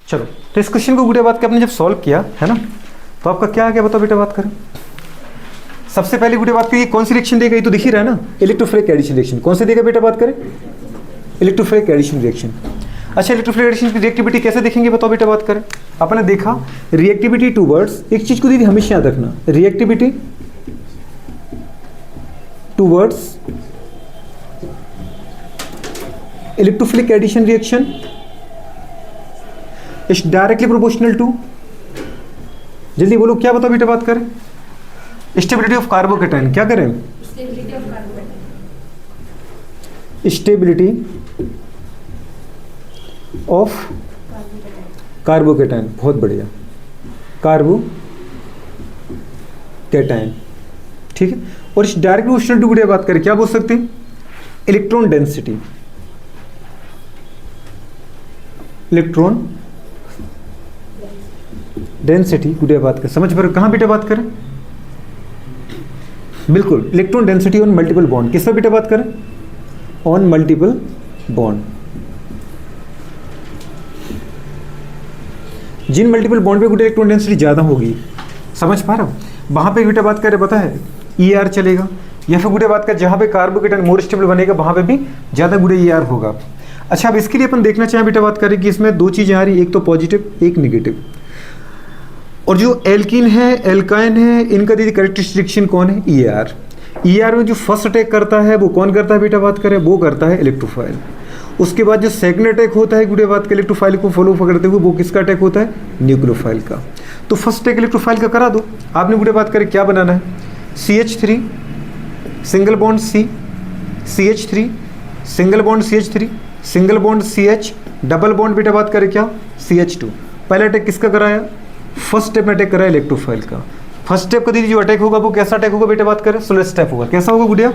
चलो, तो इस क्वेश्चन को गुड़े बात के आपने जब सॉल्व किया है ना, तो आपका क्या आ गया बताओ बेटा, बात करें। सबसे पहले गुड़े बात करिए, कौन सी रिएक्शन देगा, ये तो दिख ही रहा है ना, इलेक्ट्रोफिलिक एडिशन रिएक्शन। कौन से देगा बेटा, बात करें, इलेक्ट्रोफिलिक एडिशन रिएक्शन। अच्छा, इलेक्ट्रोफिलिक एडिशन की रिएक्टिविटी कैसे देखेंगे बताओ बेटा, बात करें। आपने देखा रिएक्टिविटी टूवर्ड्स, एक चीज को दीदी हमेशा याद रखना, reactivity towards electrophilic addition reaction is directly proportional to, जल्दी बोलो क्या बताओ बेटा, बात करें, स्टेबिलिटी ऑफ कार्बोकेटाइन। क्या करें, स्टेबिलिटी ऑफ कार्बोकेटाइन। बहुत बढ़िया, कार्बोकेटाइन, ठीक है। और इस डायरेक्ट प्रोपोर्शनल टू की बात करें, क्या बोल सकते हैं, इलेक्ट्रॉन डेंसिटी, इलेक्ट्रॉन डेंसिटी गुड़िया बात करें, समझ पर कहां बेटा बात करें, बिल्कुल electron density on multiple bond. किस पर बेटा बात करें, ऑन मल्टीपल बॉन्ड। जिन मल्टीपल बॉन्ड पे गुड़िया इलेक्ट्रॉन डेंसिटी ज्यादा होगी, समझ पा रहा हूं, वहां पे बेटा बात करें, पता है ER चलेगा, या फिर गुड़िया बात करें जहां पे कार्बोकेटाइन मोर स्टेबल बनेगा वहां पे भी ज्यादा गुड़िया ER होगा। अच्छा, अब इसके लिए अपन देखना चाहें बेटा बात करें कि इसमें दो चीजें आ रही, एक तो पॉजिटिव एक निगेटिव। और जो एल्कीन है एल्काइन है, इनका दीदी करेक्टरिस्टिक रिएक्शन कौन है, ER। ER में जो फर्स्ट अटैक करता है वो कौन करता है बेटा बात करें, वो करता है इलेक्ट्रोफाइल। उसके बाद जो सेकंड अटैक होता है गुड़िया बात के इलेक्ट्रोफाइल को फॉलो करते हुए, वो किसका अटैक होता है, न्यूक्लियोफाइल का। तो फर्स्ट अटैक इलेक्ट्रोफाइल का करा दो। आपने गुड़िया बात करें क्या बनाना है, CH3 single bond C, CH3 single bond CH3 single bond CH, double bond बेटा बात करें क्या, CH2। पहला अटैक किसका कराया, फर्स्ट स्टेप में अटैक कराया इलेक्ट्रोफाइल का। फर्स्ट स्टेप का दीजिए जो अटैक होगा वो कैसा अटैक होगा बेटा बात करें, स्लो स्टेप होगा। कैसा होगा गुड़िया,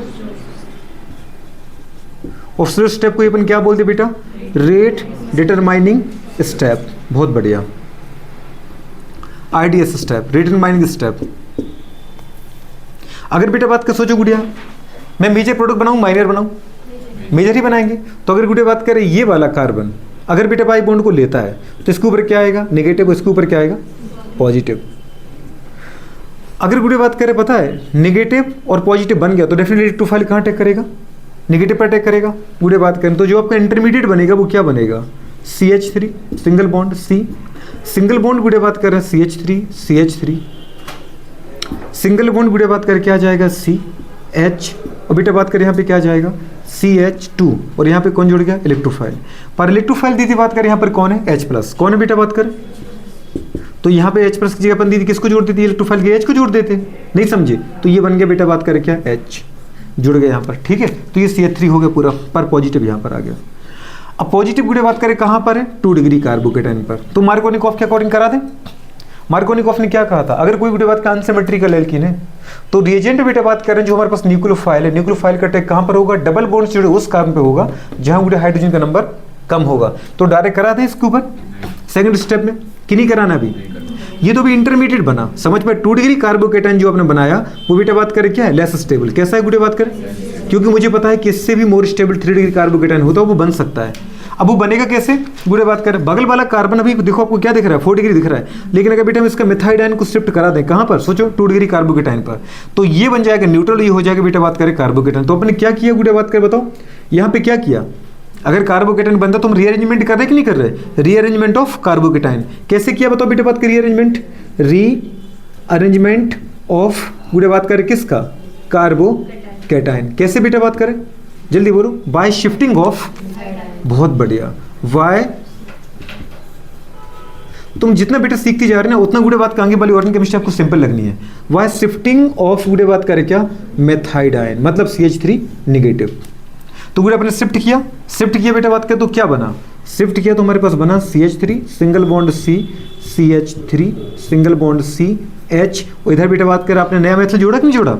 और स्लो स्टेप को अपन क्या बोलते बेटा, रेट डिटरमाइनिंग स्टेप। बहुत बढ़िया, IDS step, rate determining step. अगर बेटा बात कर सोचो गुड़िया, मैं मेजर प्रोडक्ट बनाऊं माइनर बनाऊं, मेजर ही बनाएंगे। तो अगर गुड़िया बात करें ये वाला कार्बन अगर बेटा बाई बॉन्ड को लेता है तो इसके ऊपर क्या आएगा, नेगेटिव, इसके ऊपर क्या आएगा, पॉजिटिव। अगर गुड़िया बात करें पता है नेगेटिव और पॉजिटिव बन गया तो डेफिनेटली इलेक्ट्रोफाइल कहाँ अटैक करेगा, नेगेटिव पर अटैक करेगा। गुड़िया बात करें तो जो आपका इंटरमीडिएट बनेगा वो क्या बनेगा, CH3 single bond C, single bond गुड़िया बात करें CH3 सिंगल बॉन्ड गुड़िया बात करें क्या आ जाएगा, CH, और बेटा बात करें यहाँ पे क्या आ जाएगा, CH2, और यहाँ पे कौन जुड़ गया, इलेक्ट्रोफाइल। पर इलेक्ट्रोफाइल दीदी बात करें यहाँ पर कौन है, H+। कौन है बेटा बात करें, तो यहाँ पे H+ की जगह अपन दीदी किसको जोड़ देती है, इलेक्ट्रोफाइल के H को जोड़ देते, नहीं समझे, तो ये बन गया बेटा बात करें क्या, H जुड़ गया यहाँ पर, ठीक है। तो ये CH3 हो गया पूरा, पर पॉजिटिव यहाँ पर आ गया। अब पॉजिटिव गुड़े बात करें कहाँ पर है, 2 डिग्री कार्बोकेटाइन पर। तो मार्कोनिकॉफ के अकॉर्डिंग करा दें। मार्कोनिकॉफ ने क्या कहा था, अगर कोई बेटा बात का अनसिमेट्रिकल एल्कीन है तो रिएजेंट बेटा बात करें जो हमारे पास न्यूक्लियोफाइल है, न्यूक्लियोफाइल का अटैक कहां पर होगा, डबल बॉन्ड से जुड़े उस कार्बन पे होगा जहां बेटा हाइड्रोजन का नंबर कम होगा। तो डायरेक्ट करा दें इसके ऊपर सेकंड स्टेप में, कि नहीं कराना अभी, ये तो भी इंटरमीडिएट बना, समझ में। 2 डिग्री कार्बोकेटाइन जो आपने बनाया वो बेटा बात करें क्या है, लेस स्टेबल। कैसा है गुड़े बात करें, क्योंकि मुझे पता है कि इससे भी मोर स्टेबल 3 डिग्री कार्बोकेटाइन होता है, वो बन सकता है। अब वो बनेगा कैसे, गुड़े बात करें, बगल वाला कार्बन अभी देखो आपको क्या दिख रहा है, 4 डिग्री दिख रहा है, लेकिन अगर बेटा हम इसका मेथाइडाइन को शिफ्ट करा दें कहां पर, सोचो 2 डिग्री कार्बोकेटाइन पर, तो ये बन जाएगा न्यूट्रल, ये हो जाएगा बेटा बात करें कार्बोकेटाइन। तो अपने क्या किया गुड़े बात करें, बताओ यहाँ पे क्या किया, अगर कार्बोकेटाइन बनता तो हम रीअरेंजमेंट कर रहे कि नहीं कर रहे, रीअरेंजमेंट ऑफ कार्बोकेटाइन। कैसे किया बताओ बेटा बात करें, रीअरेंजमेंट ऑफ गुड़े बात करें किसका, कार्बोकेटाइन। कैसे बेटा बात करें, जल्दी बोलो, बाय शिफ्टिंग ऑफ, बहुत बढ़िया, वाई। तुम जितना बेटा सीखती जा रहे हो ना उतना गुड़े बात का आगे वाली ऑर्गेनिक केमिस्ट्री आपको सिंपल लगनी है। वाई शिफ्टिंग ऑफ गुड़े बात करें क्या, मेथाइडाइन, मतलब CH3 निगेटिव। तो गुड़े अपने शिफ्ट किया बेटा बात करें तो क्या बना, शिफ्ट किया तो हमारे पास बना CH3 single bond C, CH3 single bond C, H। और इधर बेटा बात करें आपने नया मेथड जोड़ा कि नहीं जोड़ा,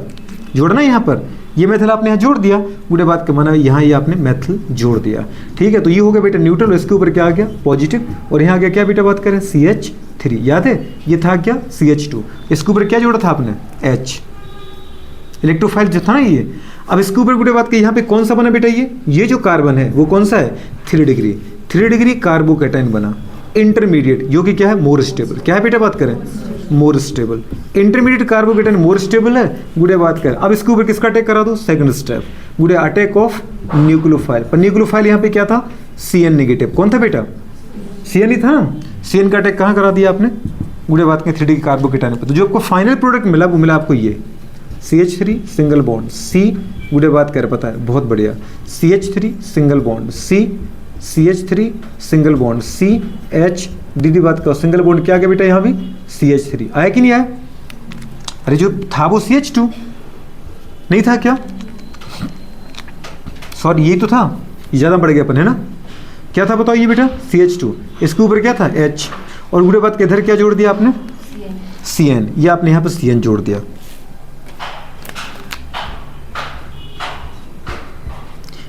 जोड़ा ना, यहाँ पर ये मेथल आपने यहाँ जोड़ दिया, गुड़े बात के माना यहाँ ये आपने मेथल जोड़ दिया, ठीक है। तो ये हो गया बेटा न्यूट्रल, इसके ऊपर क्या आ गया, पॉजिटिव, और यहाँ आ गया क्या बेटा बात करें, CH3, याद है ये था क्या, CH2, इसके ऊपर क्या जोड़ा था आपने, H, इलेक्ट्रोफाइल जो था ना ये। अब इसके ऊपर गुड़े बात के यहाँ पे कौन सा बना बेटा, ये जो कार्बन है वो कौन सा है, 3 डिग्री कार्बोकेटाइन बना। इंटरमीडिएट, जो कि क्या है, मोर स्टेबल। क्या है बेटा, बात करें, मोर स्टेबल। इंटरमीडिएट कार्बोकेटाइन मोर स्टेबल है, गुड़े बात करें। अब इसके ऊपर किसका अटैक करा दो, सेकंड स्टेप, गुड़े अटैक ऑफ न्यूक्लियोफाइल। पर न्यूक्लियोफाइल यहाँ पे क्या था, CN नेगेटिव। कौन था बेटा, CN ही था ना। CN का अटैक कहाँ करा दिया आपने, गुड़े बात करें 3D कार्बोकेटाइन पर। तो जो आपको फाइनल प्रोडक्ट मिला वो मिला आपको ये CH3 सिंगल बॉन्ड C, गुड़े बात कर, पता है, बहुत बढ़िया, CH3 single bond C, CH3 single bond C H, दीदी बात करो, सिंगल बॉन्ड क्या आ गया बेटा यहाँ भी, CH3 आया कि नहीं आया। अरे जो था वो CH2 नहीं था क्या, सॉरी यही तो था, ये ज़्यादा बढ़ गया अपन, है ना। क्या था बताओ ये बेटा, CH2, इसके ऊपर क्या था H, और गुड़े बात के इधर क्या जोड़ दिया आपने, CN, ये आपने यहाँ पर CN जोड़ दिया।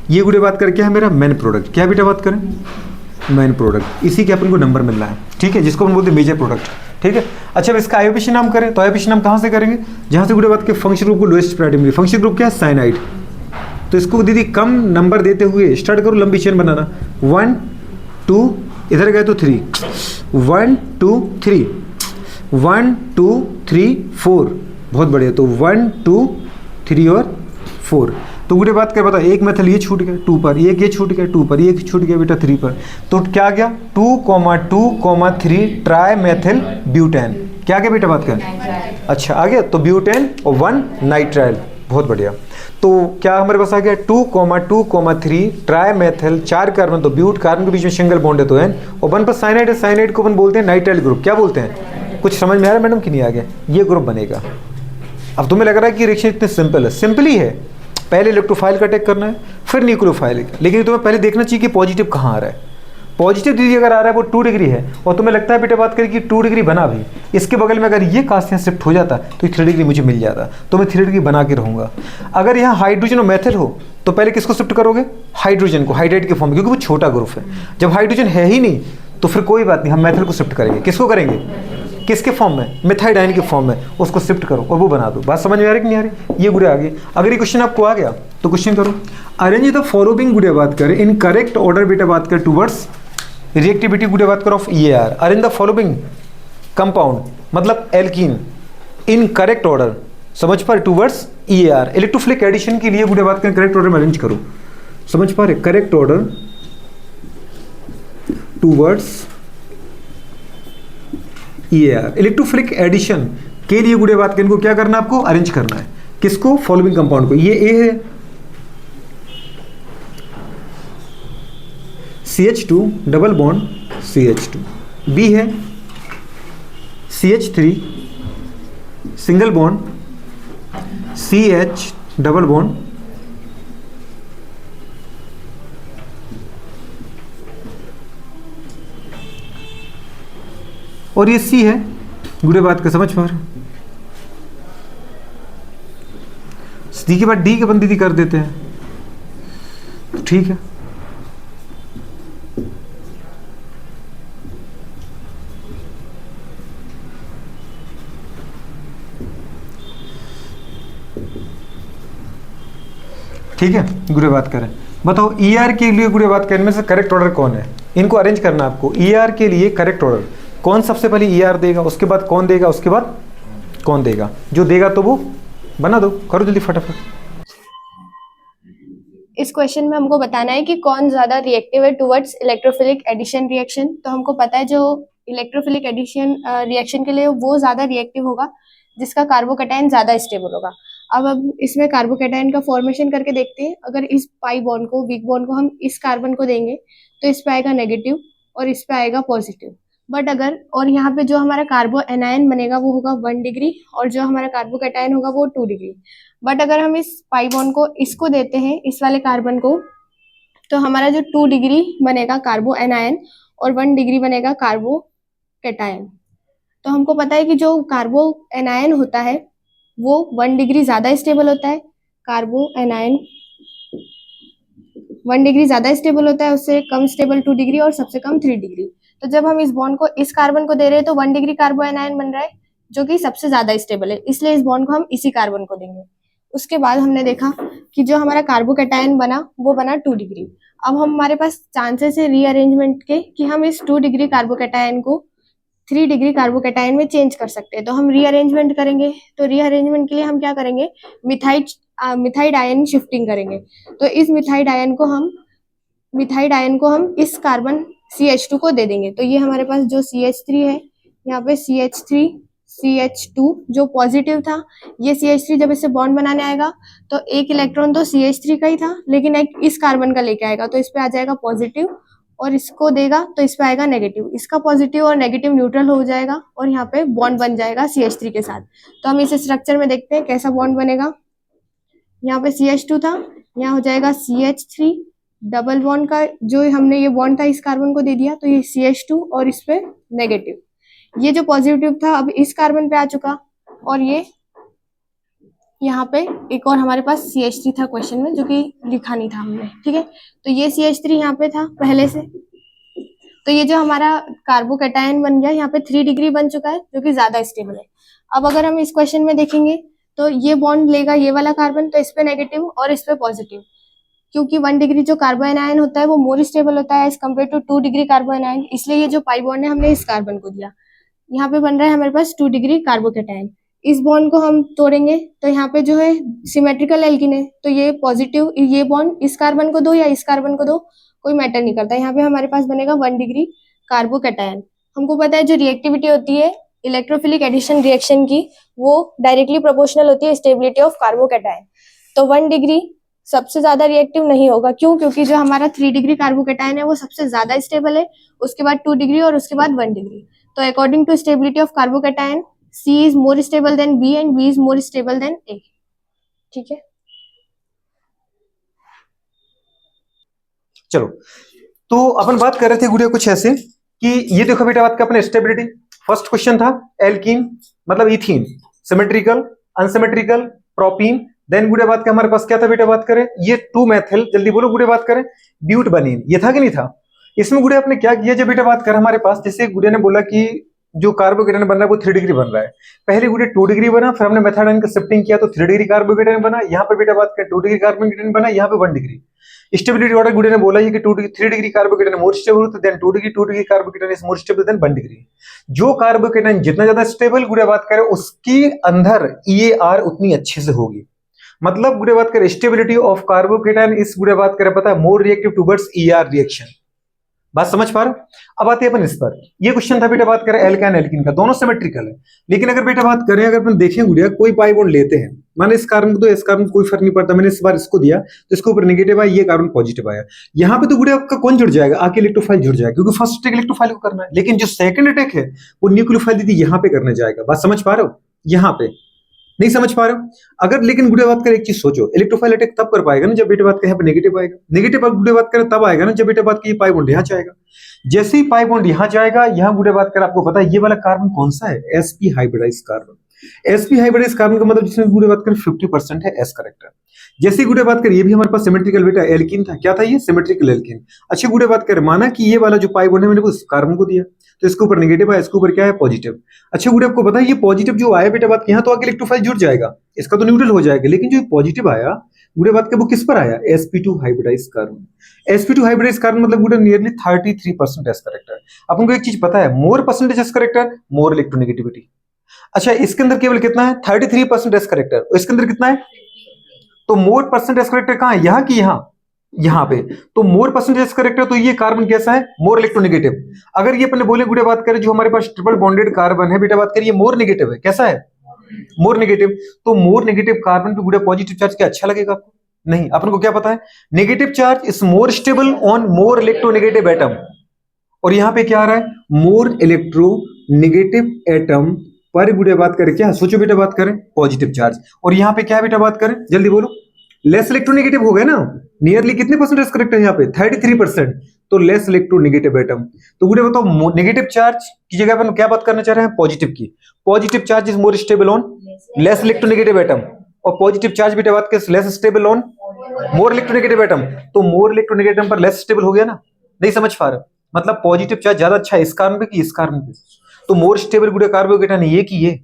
ये गुड़े बात कर क्या है मेरा, मेन प्रोडक्ट। क्या बेटा बात करें, मेन प्रोडक्ट, इसी के अपन को नंबर मिल रहा है, ठीक है, जिसको हम बोलते हैं मेजर प्रोडक्ट, ठीक है। अच्छा, अब इसका आयोपेशन नाम करें तो आयोपेशन नाम कहाँ से करेंगे, जहाँ से गुड़े बात के फंक्शन ग्रुप को लोएस्ट प्रायोरिटी मिली। फंक्शन ग्रुप क्या है, साइनाइड। तो इसको दीदी कम नंबर देते हुए स्टार्ट करो लंबी चेन बनाना, 1 2, इधर गए तो 3, 1 2 3, 1 2 3 4, बहुत बढ़िया। तो 1 2 3 और 4। तो गुड़े बात कर, बता, एक मेथल ये छूट गया 2 पर, एक ये छूट गया 2 पर, एक छूट गया बेटा 3 पर। तो क्या आ गया, 2,2,3 ट्राई मेथिल ब्यूटेन। क्या आ गया बेटा बात कर, अच्छा आ गया। तो ब्यूटेन और 1 नाइट्राइल, बहुत बढ़िया। तो क्या हमारे पास आ गया 2,2,3 ट्राई मेथिल, 4 कार्बन, तो ब्यूट, कार्बन के बीच में सिंगल बॉन्ड है तो N, और 1 पर साइनाइड है, साइनाइड को अपन बोलते हैं नाइट्राइल ग्रुप। क्या बोलते हैं, कुछ समझ में आ रहा है मैडम कि नहीं आ गया, ये ग्रुप बनेगा। अब तुम्हें लग रहा है कि रिएक्शन इतने सिंपल है, सिंपल ही है, पहले इलेक्ट्रोफाइल का अटैक करना है फिर न्यूक्लियोफाइल का, लेकिन तुम्हें पहले देखना चाहिए कि पॉजिटिव कहाँ आ रहा है। पॉजिटिव दीदी अगर आ रहा है वो 2 डिग्री है, और तुम्हें लगता है बेटा बात करें कि 2 डिग्री बना भी, इसके बगल में अगर ये कास्ट यहाँ शिफ्ट हो जाता तो 3 डिग्री मुझे मिल जाता, तो मैं 3 डिग्री बना के रहूँगा। अगर यहाँ हाइड्रोजन और मेथिल हो तो पहले किसको शिफ्ट करोगे, हाइड्रोजन को, हाइड्राइड के फॉर्म में, क्योंकि वो छोटा ग्रुप है। जब हाइड्रोजन है ही नहीं तो फिर कोई बात नहीं, हम मेथिल को शिफ्ट करेंगे। किसको करेंगे, किसके फॉर्म में, मिथाइडाइन के फॉर्म में, उसको शिफ्ट करो और वो बना दो। बात समझ में आ रही कि नहीं आ रही, ये गुड़े आ गए। अगर ये क्वेश्चन आपको आ गया तो क्वेश्चन करो, अरेंज द फॉलोइंग गुड़े बात करें इन करेक्ट ऑर्डर बेटा बात कर टूवर्ड्स रिएक्टिविटी गुड़े बात करो of EAR। Arrange the following compound मतलब एल्कीन इन करेक्ट ऑर्डर, समझ पा रहे, टूवर्ड्स EAR। इलेक्ट्रोफिलिक एडिशन के लिए गुड़े बात करें करेक्ट ऑर्डर में अरेंज करो, समझ पा रहे, correct order towards EAR। Electrophilic addition के लिए गुड़े बात करें, इनको क्या करना है, आपको अरेंज करना है। किसको, फॉलोइंग कंपाउंड को। ये A है CH2 double bond CH2, B है CH3 single bond CH double bond, और ये C है, गुड़े बात का समझ पा रहे, डी के बाद D के बंदी कर देते हैं, तो ठीक है। ठीक है, गुड़े बात करें, बताओ ER के लिए गुड़े बात करें में से करेक्ट ऑर्डर कौन है, इनको अरेंज करना आपको। ER के लिए करेक्ट ऑर्डर कौन सबसे पहले ER देगा, उसके बाद कौन देगा, उसके बाद कौन देगा, जो देगा तो वो बना दो, करो जल्दी फटाफट। इस क्वेश्चन में हमको बताना है कि कौन ज्यादा रिएक्टिव है टुवर्ड्स इलेक्ट्रोफिलिक एडिशन रिएक्शन। तो हमको पता है जो इलेक्ट्रोफिलिक एडिशन रिएक्शन के लिए वो ज्यादा रिएक्टिव होगा जिसका कार्बोकैटायन ज्यादा स्टेबल होगा। अब इसमें कार्बोकैटायन का फॉर्मेशन करके देखते हैं। अगर इस पाई बॉन्ड को, वीक बॉन्ड को हम इस कार्बन को देंगे तो इस पे आएगा नेगेटिव और इस पे आएगा पॉजिटिव। बट अगर, और यहाँ पे जो हमारा कार्बो एनायन बनेगा वो होगा 1 डिग्री और जो हमारा कार्बोकैटायन होगा वो 2 डिग्री। बट अगर हम इस पाई बॉन्ड को इसको देते हैं, इस वाले कार्बन को, तो हमारा जो 2 डिग्री बनेगा कार्बो एनायन और 1 डिग्री बनेगा कार्बो कैटायन। तो हमको पता है कि जो कार्बो एनायन होता है वो 1 डिग्री ज्यादा स्टेबल होता है, कार्बो एनायन 1 डिग्री ज्यादा स्टेबल होता है, उससे कम स्टेबल 2 डिग्री और सबसे कम 3 डिग्री। तो जब हम इस बॉन्ड को इस कार्बन को दे रहे हैं तो 1 डिग्री कार्बो एनायन बन रहा है जो कि सबसे ज्यादा स्टेबल है, इसलिए इस बॉन्ड को हम इसी कार्बन को देंगे। उसके बाद हमने देखा कि जो हमारा कार्बोकैटायन बना वो बना 2 डिग्री। अब हमारे पास चांसेस है रीअरेंजमेंट के कि हम इस 2 डिग्री कार्बोकैटायन को 3 डिग्री कार्बोकैटायन में चेंज कर सकते हैं। तो हम रीअरेंजमेंट करेंगे। तो रीअरेंजमेंट के लिए हम क्या करेंगे, मिथाइड आयन शिफ्टिंग करेंगे। तो इस मिथाइड आयन को हम इस कार्बन CH2 को दे देंगे। तो ये हमारे पास जो CH3 है, यहाँ पे CH3 CH2 जो पॉजिटिव था, ये CH3 जब इससे बॉन्ड बनाने आएगा तो एक इलेक्ट्रॉन तो CH3 का ही था, लेकिन एक इस कार्बन का लेके आएगा, तो इस पे आ जाएगा पॉजिटिव, और इसको देगा तो इस पे आएगा नेगेटिव। इसका पॉजिटिव और नेगेटिव न्यूट्रल हो जाएगा और यहाँ पे बॉन्ड बन जाएगा CH3 के साथ। तो हम इस स्ट्रक्चर में देखते हैं कैसा बॉन्ड बनेगा। यहाँ पे CH2 था, यहाँ हो जाएगा CH3, डबल बॉन्ड का जो हमने ये बॉन्ड था इस कार्बन को दे दिया, तो ये CH2 और इस पे नेगेटिव। ये जो पॉजिटिव था अब इस कार्बन पे आ चुका, और ये यहाँ पे एक और हमारे पास CH3 था क्वेश्चन में, जो कि लिखा नहीं था हमने, ठीक है। तो ये CH3 यहाँ पे था पहले से। तो ये जो हमारा कार्बोकैटायन बन गया यहाँ पे 3 डिग्री बन चुका है, जो कि ज्यादा स्टेबल है। अब अगर हम इस क्वेश्चन में देखेंगे तो ये बॉन्ड लेगा ये वाला कार्बन, तो इस पे नेगेटिव और इस पे पॉजिटिव, क्योंकि 1 डिग्री जो कार्बोएनायन होता है वो मोर स्टेबल होता है as compare to 2 degree carboanion, इसलिए ये जो पाई बॉन्ड है हमने इस कार्बन को दिया। यहाँ पे बन रहा है हमारे पास 2 डिग्री कार्बोकैटायन। इस बॉन्ड को हम तोड़ेंगे तो यहाँ पे जो है सिमेट्रिकल एल्कीन है, तो ये पॉजिटिव, ये बॉन्ड इस कार्बन को दो या इस कार्बन को दो, कोई मैटर नहीं करता। यहाँ पे हमारे पास बनेगा 1 डिग्री कार्बोकैटायन। हमको पता है जो रिएक्टिविटी होती है इलेक्ट्रोफिलिक एडिशन रिएक्शन की, वो डायरेक्टली प्रोपोर्शनल होती है स्टेबिलिटी ऑफ कार्बोकैटायन। तो 1 डिग्री सबसे ज्यादा रिएक्टिव नहीं होगा, क्यों? क्योंकि जो हमारा 3 डिग्री कार्बोकैटायन है वो सबसे ज्यादा स्टेबल है, उसके बाद 2 डिग्री और उसके बाद 1 डिग्री। तो according to stability of carbocation C is more stable than B and B is more stable than A, ठीक है। चलो, तो अपन बात कर रहे थे गुड़िया कुछ ऐसे कि ये देखो बेटा, बात का अपने स्टेबिलिटी। फर्स्ट क्वेश्चन था एल्कीन मतलब ethene, symmetrical, unsymmetrical, propene. Then गुड़िया बात का हमारे पास क्या था बेटा, बात करें ये 2 मेथिल, जल्दी बोलो गुड़िया, बात करें ब्यूट बनीन, ये था कि नहीं था? इसमें गुड़िया आपने क्या किया जब बेटा बात कर हमारे पास, जैसे गुड़िया ने बोला कि जो कार्बोकैटायन बन रहा है वो 3 डिग्री बन रहा है। पहले गुड़िया 2 डिग्री बना, फिर हमने मेथाडाइन का शिफ्टिंग किया तो 3 डिग्री कार्बोकैटायन बना। यहाँ पे बेटा बात करें 2 डिग्री कार्बोकैटायन बना, यहाँ पे 1 डिग्री। स्टेबिलिटी ऑर्डर गुड़िया ने बोला ये कि 3 डिग्री कार्बोकैटायन मोर स्टेबल होता है, than 2 degree carbocation is more stable than 1 degree. जो कार्बोकैटायन जितना ज्यादा स्टेबल गुड़िया बात करें उसकी अंदर EAR उतनी अच्छे से होगी। मतलब गुड़िया बात करें स्टेबिलिटी ऑफ कार्बोकैटायन इस गुड़िया बात करें पता है मोर रिएक्टिव टुवर्ड्स ER रिएक्शन। बात समझ पा रहे हो? अब आते हैं अपन इस पर। ये क्वेश्चन था बेटा बात करें एल्काइन एल्कीन का, दोनों सिमेट्रिकल है। लेकिन अगर बेटा बात करें, अगर अपन देखें गुड़िया कोई पाई बॉन्ड लेते हैं, माने इस कार्बन को तो इस कार्बन कोई फर्क नहीं पड़ता, मैंने इस बार इसको दिया तो इसके ऊपर नेगेटिव आया, ये कार्बन पॉजिटिव आया। यहाँ पे तो गुड़िया आपका कौन जुड़ जाएगा, आके इलेक्ट्रोफाइल जुड़ जाएगा, क्योंकि फर्स्ट अटैक इलेक्ट्रोफाइल को करना है। लेकिन जो सेकंड अटैक है वो न्यूक्लियोफाइल दीदी यहाँ पे करने जाएगा। बात समझ पा रहे हो? यहाँ पे नहीं समझ पा रहे हो? अगर लेकिन गुड़िया बात करें एक चीज सोचो, इलेक्ट्रोफाइल अटैक तब कर पाएगा ना जब बेटा बात करें यहाँ पे नेगेटिव आएगा। नेगेटिव गुड़िया बात करें तब आएगा ना जब बेटा बात की पाई बॉन्ड यहाँ जाएगा। जैसे ही पाई बॉन्ड यहाँ जाएगा, यहाँ गुड़िया बात करें आपको पता है ये वाला कार्बन कौन सा है, sp hybridised carbon. sp hybridised carbon का मतलब जिसमें गुड़िया बात करें 50% है s करेक्टर। जैसे गुड़िया बात करें ये भी हमारे पास सिमेट्रिकल बेटा एल्कीन था, क्या था ये, सिमेट्रिकल एल्कीन। अच्छी गुड़िया बात करें माना कि ये वाला जो पाई बॉन्ड है मैंने उस कार्बन को दिया तो इसके ऊपर नेगेटिव आया, इसके ऊपर क्या है, पॉजिटिव। अच्छा गुड़िया आपको पता है ये पॉजिटिव जो आया बेटा बात यहाँ तो आगे इलेक्ट्रोफाइल जुड़ जाएगा, इसका तो न्यूट्रल हो जाएगा। लेकिन जो पॉजिटिव आया गुड़िया बात वो किस पर आया, sp2 hybridise carbon. sp2 hybridise carbon मतलब गुड़िया नियरली 33% एस करेक्टर। अपन को एक चीज पता है, मोर परसेंटेज एस करेक्टर मोर इलेक्ट्रोनेगेटिविटी। अच्छा इसके अंदर केवल कितना है, 33% एस करेक्टर, इसके अंदर कितना है, तो मोर परसेंट एस करेक्टर कहाँ है, यहाँ की यहाँ पे। तो मोर परसेंटेज एस करेक्टर, तो ये कार्बन कैसा है, मोर इलेक्ट्रोनेगेटिव। अगर ये अपने बोले गुड़िया बात करें जो हमारे पास ट्रिपल बॉन्डेड कार्बन है बेटा बात करिए मोर नेगेटिव है, कैसा है, मोर नेगेटिव। तो मोर नेगेटिव कार्बन पे गुड़िया पॉजिटिव चार्ज क्या अच्छा लगेगा आपको? नहीं। अपन को क्या पता है, negative charge is more stable on more electronegative atom. और यहाँ पे क्या आ रहा है, मोर इलेक्ट्रोनेगेटिव एटम पर गुड़िया बात करें क्या, सोचो बेटा बात करें पॉजिटिव चार्ज। और यहाँ पे क्या है बेटा बात करें, जल्दी बोलो, लेस इलेक्ट्रोनेगेटिव हो गए ना, नियरली कितने परसेंटेज करेक्ट है यहाँ पे, 33%। तो लेस इलेक्ट्रोनेगेटिव एटम। तो गुड़िया बताओ नेगेटिव चार्ज की जगह अपन क्या बात करना चाह रहे हैं, पॉजिटिव की। Positive charge is more stable on less electronegative atom, और पॉजिटिव चार्ज बेटा बात करें less stable on more electronegative atom. तो मोर इलेक्ट्रोनेगेटिव एटम पर लेस स्टेबल हो गया ना, नहीं समझ पा रहे? मतलब पॉजिटिव चार्ज ज्यादा अच्छा है इस कार्बन पे कि इस कार्बन पे। तो मोर स्टेबल गुड़िया कार्बोकेटायन ये कि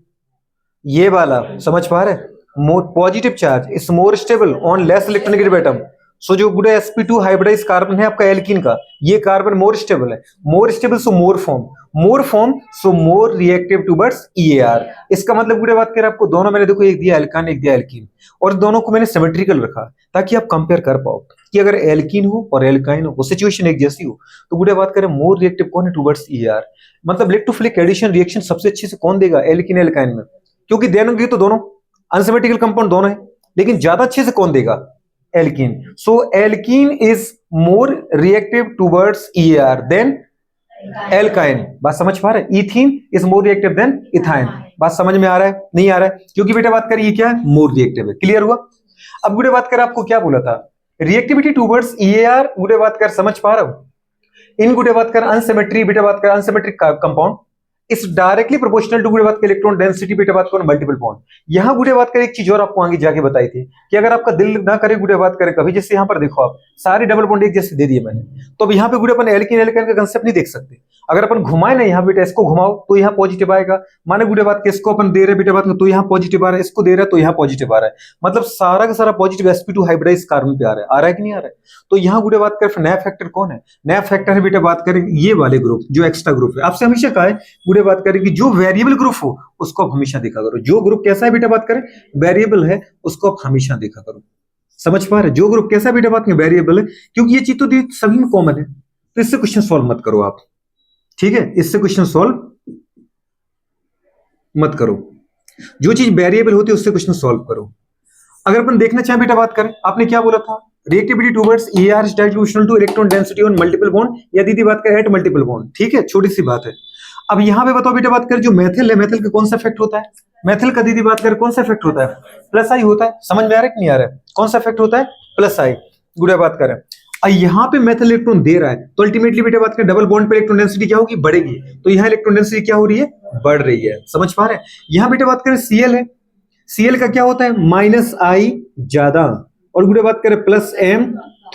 ये वाला, समझ पा रहे? Positive charge is more stable on less electronegative atom. So जो गुड sp2 हाइब्रिडाइज कार्बन है आपका एल्कीन का, ये कार्बन मोर स्टेबल है, more stable so more form so more reactive towards EAR। इसका मतलब गुड बात करें आपको, दोनों मैंने देखो एक दिया एल्कान एक दिया एल्कीन, और दोनों को मैंने सिमेट्रिकल रखा ताकि आप कंपेयर कर पाओ कि अगर एल्कीन हो और एल्काइन हो, वो सिचुएशन एक जैसी हो, तो गुड बात करें मोर रिएक्टिव कौन है टुवर्ड्स EAR। मतलब इलेक्ट्रोफिलिक एडिशन रिएक्शन सबसे अच्छे से कौन देगा, एल्कीन एल्काइन में, क्योंकि देंगे तो दोनों अनसिमेट्रिकल कंपाउंड दोनों है, लेकिन ज्यादा अच्छे से कौन देगा, alkene. So alkene is more reactive towards EAR than alkyne. बात समझ पा रहे हैं? Ethene is more reactive than ethyne. बात समझ में आ रहा है? नहीं आ रहा है? क्योंकि बेटा बात करिए क्या है, मोर रिएक्टिव है। क्लियर हुआ? अब गुडे बात कर आपको क्या बोला था, रिएक्टिविटी टुवर्ड्स EAR। गुडे बात कर समझ पा रहा हूं? इन गुडे बात कर अनसिमेट्री, बेटा बात कर अनसिमेट्रिक कंपाउंड इस डायरेक्टली प्रोपोर्शनल टू गुडे बात कर इलेक्ट्रॉन डेंसिटी, बेटा बात करो मल्टीपल बॉन्ड। यहां गुडे बात कर एक चीज और आपको आगे जाके बताई थी कि अगर आपका दिल ना करे गुडे बात करे कभी, जैसे यहां पर देखो आप सारे डबल बॉन्ड एक जैसे दे दिए मैंने, तो अब यहां पे गुडे अपन एल्कीन एल्काइन का कांसेप्ट नहीं देख सकते। अगर अपन घुमाए ना यहाँ बेटा, इसको घुमाओ तो यहाँ पॉजिटिव आएगा, माने गुडे बात के इसको अपन दे रहे बेटा बात में तो यहाँ पॉजिटिव आ रहा है, इसको दे रहा है तो यहाँ पॉजिटिव आ रहा है, मतलब सारा का सारा पॉजिटिव sp2 हाइब्रिडाइज कार्बन पे आ रहा है कि नहीं आ रहा है? तो यहाँ गुडे बात कर नया फैक्टर कौन है, नया फैक्टर है बेटा बात करें ये वाले ग्रुप जो एक्स्ट्रा ग्रुप है। आपसे हमेशा कहा है गुडे बात करें कि जो वेरिएबल ग्रुप हो उसको आप हमेशा देखा करो, जो ग्रुप कैसा है बेटा बात करें वेरिएबल है उसको आप हमेशा देखा करो। समझ पा रहे? जो ग्रुप कैसा बेटा बात में वेरिएबल है, क्योंकि ये चीज तो सभी में कॉमन है, तो इससे क्वेश्चन सॉल्व मत करो आप, ठीक है? इससे क्वेश्चन सॉल्व मत करो, जो चीज वेरिएबल होती है उससे क्वेश्चन सॉल्व करो। अगर अपन देखना चाहें बेटा बात करें, आपने क्या बोला था, reactivity towards EAR is directly two electron density on multiple bond, या दीदी बात करें एट मल्टीपल बॉन्ड, ठीक है? छोटी सी बात है। अब यहां पे बताओ बेटा बात करें जो मेथल है, मेथल का कौन सा इफेक्ट होता है, मेथल का दीदी बात करें कौन सा इफेक्ट होता है, प्लस आई होता है। समझ में आ रहा है कि नहीं आ रहा है? कौन सा इफेक्ट होता है, प्लस आई। गुड बात करें यहां पे मेथल इलेक्ट्रॉन दे रहा है तो अल्टीमेटली बेटा बात करें डबल बॉन्ड पे इलेक्ट्रॉन डेंसिटी क्या होगी, बढ़ेगी, तो यहां इलेक्ट्रॉन डेंसिटी क्या हो रही है, बढ़ रही है। समझ पा रहे हैं? यहां बेटा बात करें Cl है, Cl का क्या होता है, माइनस आई ज्यादा और गुडे बात करें प्लस m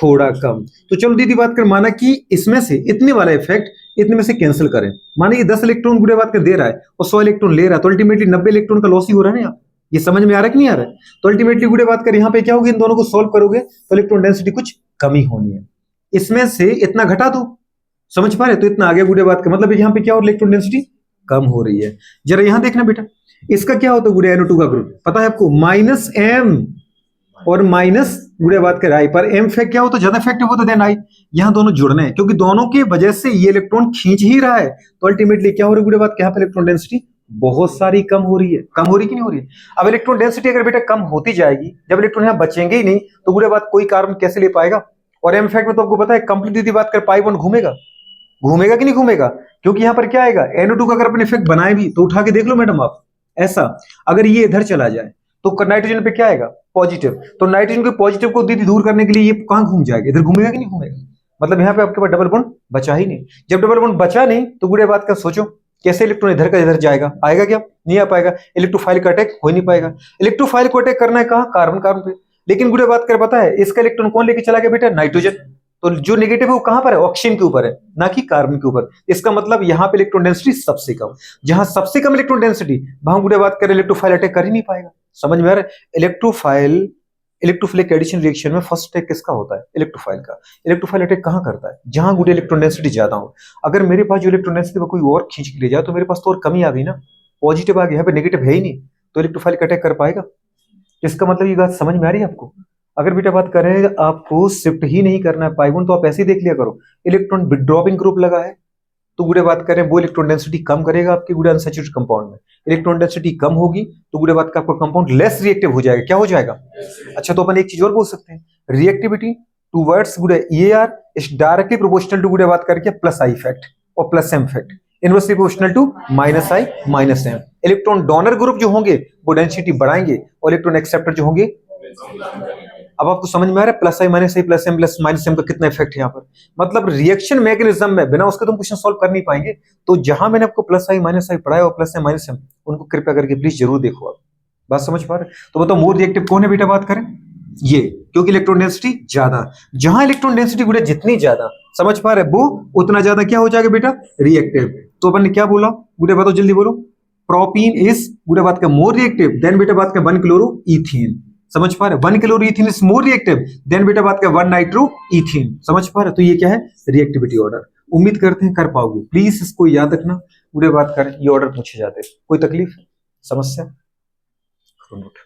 थोड़ा कम। तो चलो दीदी बात करें, माना कि इसमें से इतने वाला इफेक्ट इतने में से कैंसिल करें, माना ये 10 इलेक्ट्रॉन गुडे बात कर दे रहा है और 100 इलेक्ट्रॉन ले रहा है, तो अल्टीमेटली 90 इलेक्ट्रॉन का लॉस ही हो रहा है ना। ये समझ में आ रहा है कि नहीं आ रहा है? तो अल्टीमेटली गुडे बात कर यहाँ पे क्या होगी, इन दोनों को सोल्व करोगे तो इलेक्ट्रॉन डेंसिटी कुछ कमी होनी है, इसमें से इतना घटा दो। समझ पा रहे? तो इतना आगे गुडे बात का मतलब यहाँ पे क्या और इलेक्ट्रॉन डेंसिटी कम हो रही है। जरा यहां देखना बेटा, इसका क्या होता है गुडे NO2 का ग्रुप, पता है आपको, माइनस m और माइनस गुडे बात कर आई, पर m इफेक्ट क्या होता है, ज्यादा इफेक्टिव होता है देन आई। यहां दोनों जुड़ने हैं क्योंकि दोनों की वजह से ये इलेक्ट्रॉन खींच ही रहा है, तो अल्टीमेटली क्या हो रही है गुडे बात, यहाँ पे इलेक्ट्रॉन डेंसिटी बहुत सारी कम हो रही है। कम हो रही कि नहीं हो रही है? अब इलेक्ट्रॉन डेंसिटी अगर बेटा कम होती जाएगी, जब इलेक्ट्रॉन यहाँ बचेंगे ही नहीं तो गुडे बात कोई कार्बन कैसे ले पाएगा। और m इफेक्ट में तो आपको पता है कंप्लीट दीदी बात कर पाई बॉन्ड घूमेगा, घूमेगा कि नहीं घूमेगा, क्योंकि यहाँ पर क्या आएगा NO2 का अगर अपने इफेक्ट बनाए भी तो उठा के देख लो मैडम आप, ऐसा अगर ये इधर चला जाए तो नाइट्रोजन पे क्या आएगा, पॉजिटिव, तो नाइट्रोजन के पॉजिटिव को दीदी दूर करने के लिए ये कहां घूम जाएगा, इधर घूमेगा कि नहीं घूमेगा। मतलब यहाँ पे आपके पास डबल बॉन्ड बचा ही नहीं। जब डबल बॉन्ड बचा नहीं तो गुडे बात का सोचो कैसे इलेक्ट्रॉन इधर का इधर जाएगा, आएगा क्या, नहीं आ पाएगा। इलेक्ट्रोफाइल का अटैक हो नहीं पाएगा। इलेक्ट्रोफाइल को अटैक करना है कहां, कार्बन कार्बन पे, लेकिन गुडे बात कर पता है इसका इलेक्ट्रॉन कौन लेके चला गया बेटा, नाइट्रोजन। तो जो नेगेटिव है वो कहां पर है, ऑक्सीजन के ऊपर है, ना कि कार्बन के ऊपर। इसका मतलब यहाँ पे इलेक्ट्रॉन डेंसिटी सबसे कम, जहां सबसे कम इलेक्ट्रॉन डेंसिटी वहां गुडे बात करें इलेक्ट्रोफाइल अटैक कर ही नहीं पाएगा। समझ में आ रहा है? इलेक्ट्रोफिलिक एडिशन रिएक्शन में फर्स्ट अटैक किसका होता है, इलेक्ट्रोफाइल का। इलेक्ट्रोफाइल अटैक कहां करता है, जहां गुडे इलेक्ट्रॉन डेंसिटी ज्यादा हो। अगर मेरे पास जो इलेक्ट्रॉन डेंसिटी कोई और खींच के ले जाए तो मेरे पास तो और कमी आ गई ना, पॉजिटिव आ गया, यहाँ पे नेगेटिव है ही नहीं, तो इलेक्ट्रोफाइल का अटैक कर पाएगा। इसका मतलब ये बात समझ में आ रही है आपको? अगर बेटा बात करें आपको शिफ्ट ही नहीं करना है पाइबॉन्ड तो आप ऐसे ही देख लिया करो, इलेक्ट्रॉन विथड्रॉपिंग ग्रुप लगा है तो गुडे बात करें वो इलेक्ट्रॉन डेंसिटी कम करेगा आपके गुडे अनसैचुरेटेड कंपाउंड में। इलेक्ट्रॉन डेंसिटी कम होगी तो गुडे बात का आपका कंपाउंड लेस रिएक्टिव हो जाएगा। क्या हो जाएगा? अच्छा, तो अपन एक चीज और बोल सकते हैं, रिएक्टिविटी टुवर्ड्स गुडे EAR is directly proportional to गुडे बात करके प्लस आई इफेक्ट और plus m effect, inversely proportional to minus I minus m। Electron donor group जो होंगे वो डेंसिटी बढ़ाएंगे और इलेक्ट्रॉन एक्सेप्टर जो होंगे, अब आपको समझ में आ रहा है plus I minus I plus M plus minus M का कितना इफेक्ट है यहाँ पर। मतलब रिएक्शन मैकेनिज्म में बिना उसके तुम क्वेश्चन सॉल्व कर नहीं पाएंगे। तो जहां मैंने आपको प्लस आई माइनस आई पढ़ाया और प्लस आई माइनस एम, उनको कृपया करके प्लीज जरूर देखो आप। बात समझ पा रहे? तो बताओ मोर रिएक्टिव कौन है बेटा बात करें, ये, क्योंकि इलेक्ट्रॉन डेंसिटी ज्यादा, जहां इलेक्ट्रॉन डेंसिटी गुडे जितनी ज्यादा, समझ पा रहे, वो उतना ज्यादा क्या हो जाएगा बेटा, रिएक्टिव। तो अपन ने क्या बोला गुडे, बताओ जल्दी बोलो, प्रोपीन इज पूरे बात का मोर रिएक्टिव देन बेटा बात का 1 क्लोरो इथीन। समझ पा रहे? 1 chloro ethene is more reactive then बेटा बात का 1 नाइट्रो इथीन। समझ पा रहे? तो ये क्या है? Reactivity order. उम्मीद करते हैं कर पाओगे। प्लीज इसको याद रखना, पूरे बात करें ये ऑर्डर पूछे जाते। कोई तकलीफ समस्या? नोट